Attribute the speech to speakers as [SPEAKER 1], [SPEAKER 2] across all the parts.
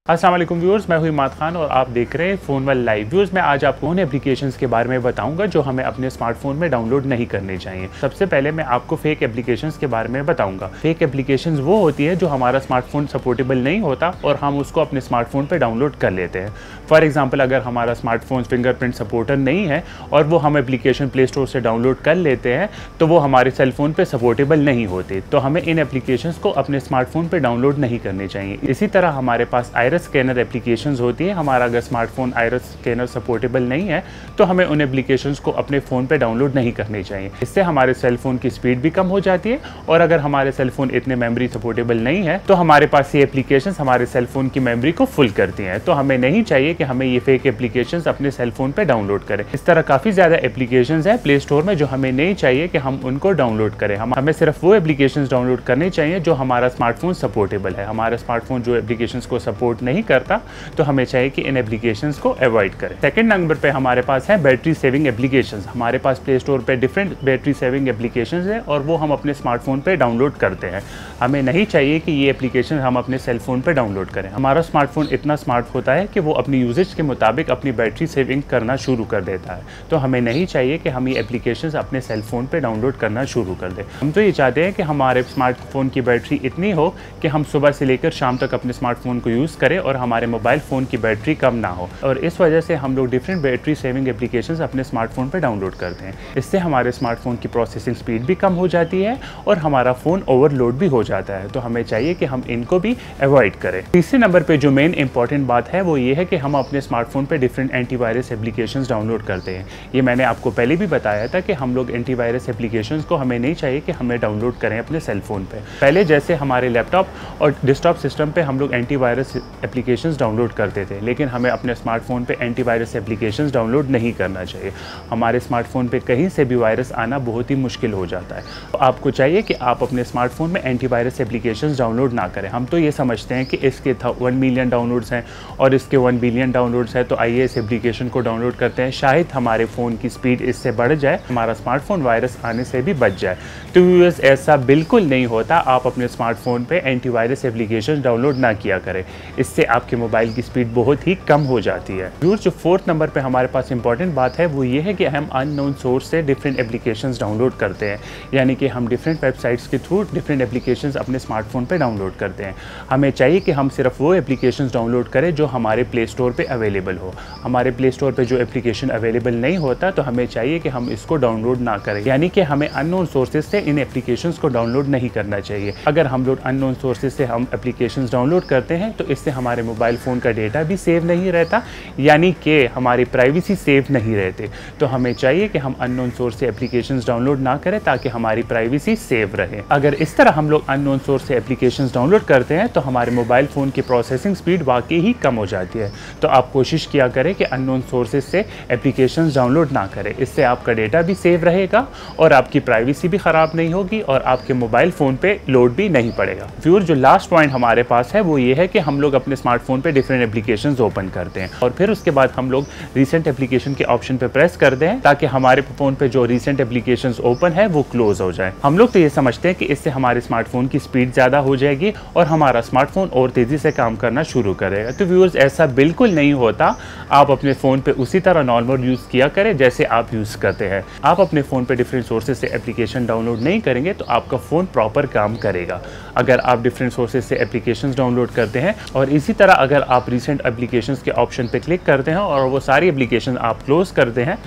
[SPEAKER 1] अस्सलाम वालेकुम व्यूअर्स, मैं हूं इमाद खान और आप देख रहे हैं फ़ोन वर्ल्ड लाइव। व्यूअर्स, मैं आज आपको उन एप्लीकेशंस के बारे में बताऊंगा जो हमें अपने स्मार्टफोन में डाउनलोड नहीं करने चाहिए। सबसे पहले मैं आपको फेक एप्लीकेशंस के बारे में बताऊंगा। फेक एप्लीकेशंस वो होती है जो हमारा स्मार्टफोन सपोर्टेबल नहीं होता और हम उसको अपने स्मार्टफोन पर डाउनलोड कर लेते हैं। फॉर एग्जाम्पल, अगर हमारा स्मार्टफोन फिंगरप्रिंट सपोर्टर नहीं है और वो हम एप्लीकेशन प्ले स्टोर से डाउनलोड कर लेते हैं तो वो हमारे सेलफोन पर सपोर्टेबल नहीं होते, तो हमें इन एप्लीकेशंस को अपने स्मार्टफोन पर डाउनलोड नहीं करने चाहिए। इसी तरह हमारे पास आइरिस स्कैनर एप्लीकेशंस होती है। हमारा अगर स्मार्टफोन आइरिस स्कैनर सपोर्टेबल नहीं है तो हमें उन एप्लीकेशंस को अपने फ़ोन पे डाउनलोड नहीं करने चाहिए। इससे हमारे सेल फ़ोन की स्पीड भी कम हो जाती है और अगर हमारे सेल फ़ोन इतने मेमोरी सपोर्टेबल नहीं है तो हमारे पास ये एप्लीकेशंस हमारे सेल फ़ोन की मेमोरी को फुल करती हैं। तो हमें नहीं चाहिए कि हमें ये फेक एप्लीकेशंस अपने सेल फ़ोन पे डाउनलोड करें। इस तरह काफ़ी ज़्यादा एप्लीकेशंस हैं प्ले स्टोर में जो हमें नहीं चाहिए कि हम उनको डाउनलोड करें। हमें सिर्फ वो एप्लीकेशंस डाउनलोड करने चाहिए जो हमारा स्मार्टफोन सपोर्टेबल है। हमारा स्मार्टफोन जो एप्लीकेशंस को सपोर्ट नहीं करता तो हमें चाहिए कि इन एप्लीकेशंस को अवॉइड करें। सेकंड नंबर पे हमारे पास है बैटरी सेविंग एप्लीकेशंस। हमारे पास प्ले स्टोर पे डिफरेंट बैटरी सेविंग एप्लीकेशंस हैं और वो हम अपने स्मार्टफोन पे डाउनलोड करते हैं। हमें नहीं चाहिए कि ये एप्लीकेशन हम अपने सेल फोन पे डाउनलोड करें। हमारा स्मार्टफोन इतना स्मार्ट होता है कि वो अपनी यूजेज के मुताबिक अपनी बैटरी सेविंग करना शुरू कर देता है, तो हमें नहीं चाहिए कि हम ये एप्लीकेशंस अपने सेल फोन पे डाउनलोड करना शुरू कर दें। हम तो ये चाहते हैं कि हमारे स्मार्टफोन की बैटरी इतनी हो कि हम सुबह से लेकर शाम तक अपने स्मार्टफोन को यूज़ करें और हमारे मोबाइल फ़ोन की बैटरी कम ना हो, और इस वजह से हम लोग डिफरेंट बैटरी सेविंग एप्लीकेशंस अपने स्मार्टफोन पे डाउनलोड करते हैं। इससे हमारे स्मार्टफोन की प्रोसेसिंग स्पीड भी कम हो जाती है और हमारा फ़ोन ओवरलोड भी हो जाता है, तो हमें चाहिए कि हम इनको भी अवॉइड करें। तीसरे नंबर पे जो मेन इंपॉर्टेंट बात है वो ये है कि हम अपने स्मार्टफोन पे डिफरेंट एंटीवायरस एप्लीकेशंस डाउनलोड करते हैं। ये मैंने आपको पहले भी बताया था कि हम लोग एंटीवायरस एप्लीकेशंस को हमें नहीं चाहिए कि हमें डाउनलोड करें अपने सेल फोन पे। पहले जैसे हमारे लैपटॉप और डेस्कटॉप सिस्टम पे हम लोग एंटीवायरस एप्लीकेशंस डाउनलोड करते थे, लेकिन हमें अपने स्मार्टफोन पे एंटीवायरस एप्लीकेशंस डाउनलोड नहीं करना चाहिए। हमारे स्मार्टफोन पे कहीं से भी वायरस आना बहुत ही मुश्किल हो जाता है। तो आपको चाहिए कि आप अपने स्मार्टफोन में एंटीवायरस एप्लीकेशंस डाउनलोड ना करें। हम तो ये समझते हैं कि इसके 1 मिलियन डाउनलोड्स हैं और इसके 1 बिलियन डाउनलोड्स हैं, तो आइए इस एप्लीकेशन को डाउनलोड करते हैं, शायद हमारे फ़ोन की स्पीड इससे बढ़ जाए, हमारा स्मार्टफोन वायरस आने से भी बच जाए। तो व्यूअर्स, ऐसा बिल्कुल नहीं होता। आप अपने स्मार्टफोन पे एंटीवायरस एप्लीकेशन डाउनलोड ना किया करें, इससे आपके मोबाइल की स्पीड बहुत ही कम हो जाती है। व्यूअर्स, जो फोर्थ नंबर पे हमारे पास इंपॉर्टेंट बात है वो ये है कि हम अननोन सोर्स से डिफरेंट एप्लीकेशंस डाउनलोड करते हैं, यानी कि हम डिफरेंट वेबसाइट्स के थ्रू डिफरेंट एप्लीकेशंस अपने स्मार्टफोन पे डाउनलोड करते हैं। हमें चाहिए कि हम सिर्फ वो एप्लीकेशंस डाउनलोड करें जो हमारे प्ले स्टोर पे अवेलेबल हो। हमारे प्ले स्टोर पे जो एप्लीकेशन अवेलेबल नहीं होता तो हमें चाहिए कि हम इसको डाउनलोड ना करें, यानी कि हमें अननोन सोर्सेज से इन एप्लीकेशंस को डाउनलोड नहीं करना चाहिए। अगर हम लोग अननोन सोर्सेज से हम एप्लीकेशंस डाउनलोड करते हैं तो इससे हमारे मोबाइल फ़ोन का डेटा भी सेव नहीं रहता, यानी कि हमारी प्राइवेसी सेव नहीं रहते। तो हमें चाहिए कि हम अननोन सोर्स से एप्लीकेशंस डाउनलोड ना करें ताकि हमारी प्राइवेसी सेव रहे। अगर इस तरह हम लोग अननोन सोर्स से एप्लीकेशंस डाउनलोड करते हैं तो हमारे मोबाइल फ़ोन की प्रोसेसिंग स्पीड वाकई ही कम हो जाती है। तो आप कोशिश किया करें कि अननोन सोर्सेज से एप्लीकेशंस डाउनलोड ना करें, इससे आपका डेटा भी सेव रहेगा और आपकी प्राइवेसी भी ख़राब नहीं होगी और आपके मोबाइल फ़ोन पे लोड भी नहीं पड़ेगा। व्यूअर्स, जो लास्ट पॉइंट हमारे पास है वो ये है कि हम लोग अपने स्मार्टफोन पे डिफरेंट एप्लीकेशंस ओपन करते हैं और फिर उसके बाद हम लोग रीसेंट एप्लीकेशन के ऑप्शन पे प्रेस कर दें ताकि हमारे फ़ोन पे जो रीसेंट एप्लीकेशंस ओपन है वो क्लोज हो जाए। हम लोग तो ये समझते हैं कि इससे हमारे स्मार्टफोन की स्पीड ज़्यादा हो जाएगी और हमारा स्मार्टफोन और तेज़ी से काम करना शुरू करेगा। तो व्यूअर्स, ऐसा बिल्कुल नहीं होता। आप अपने फ़ोन पे उसी तरह नॉर्मल यूज़ किया करें जैसे आप यूज़ करते हैं। आप अपने फ़ोन पे डिफरेंट सोर्सेज से एप्लीकेशन डाउनलोड नहीं करेंगे तो आपका फ़ोन प्रॉपर काम करेगा। अगर आप डिफरेंट सोर्सेज से एप्लीकेशंस डाउनलोड करते हैं और इसी तरह अगर आप रीसेंट एप्लीकेशंस के ऑप्शन पे क्लिक करते हैं और वो सारी एप्लीकेशन आप क्लोज करते हैं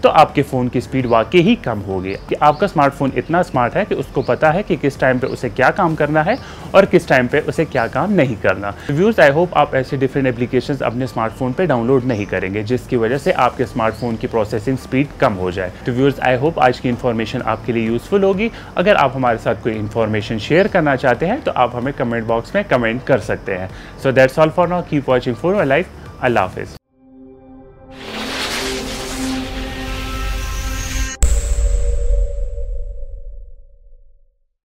[SPEAKER 1] तो आपके फ़ोन की स्पीड वाकई ही कम होगी। कि आपका स्मार्टफोन इतना स्मार्ट है कि उसको पता है कि किस टाइम पे उसे क्या काम करना है और किस टाइम पे उसे क्या काम नहीं करना। व्यूअर्स, आई होप आप ऐसे डिफरेंट एप्लीकेशंस अपने स्मार्टफोन पे डाउनलोड नहीं करेंगे जिसकी वजह से आपके स्मार्टफोन की प्रोसेसिंग स्पीड कम हो जाए। तो व्यूअर्स, आई होप आज की इन्फॉर्मेशन आपके लिए यूज़फुल होगी। अगर आप हमारे साथ कोई इन्फॉर्मेशन शेयर करना चाहते हैं तो आप हमें कमेंट बॉक्स में कमेंट कर सकते हैं। So that's all for now. Keep watching phone world live. अल्लाह हाफिज़।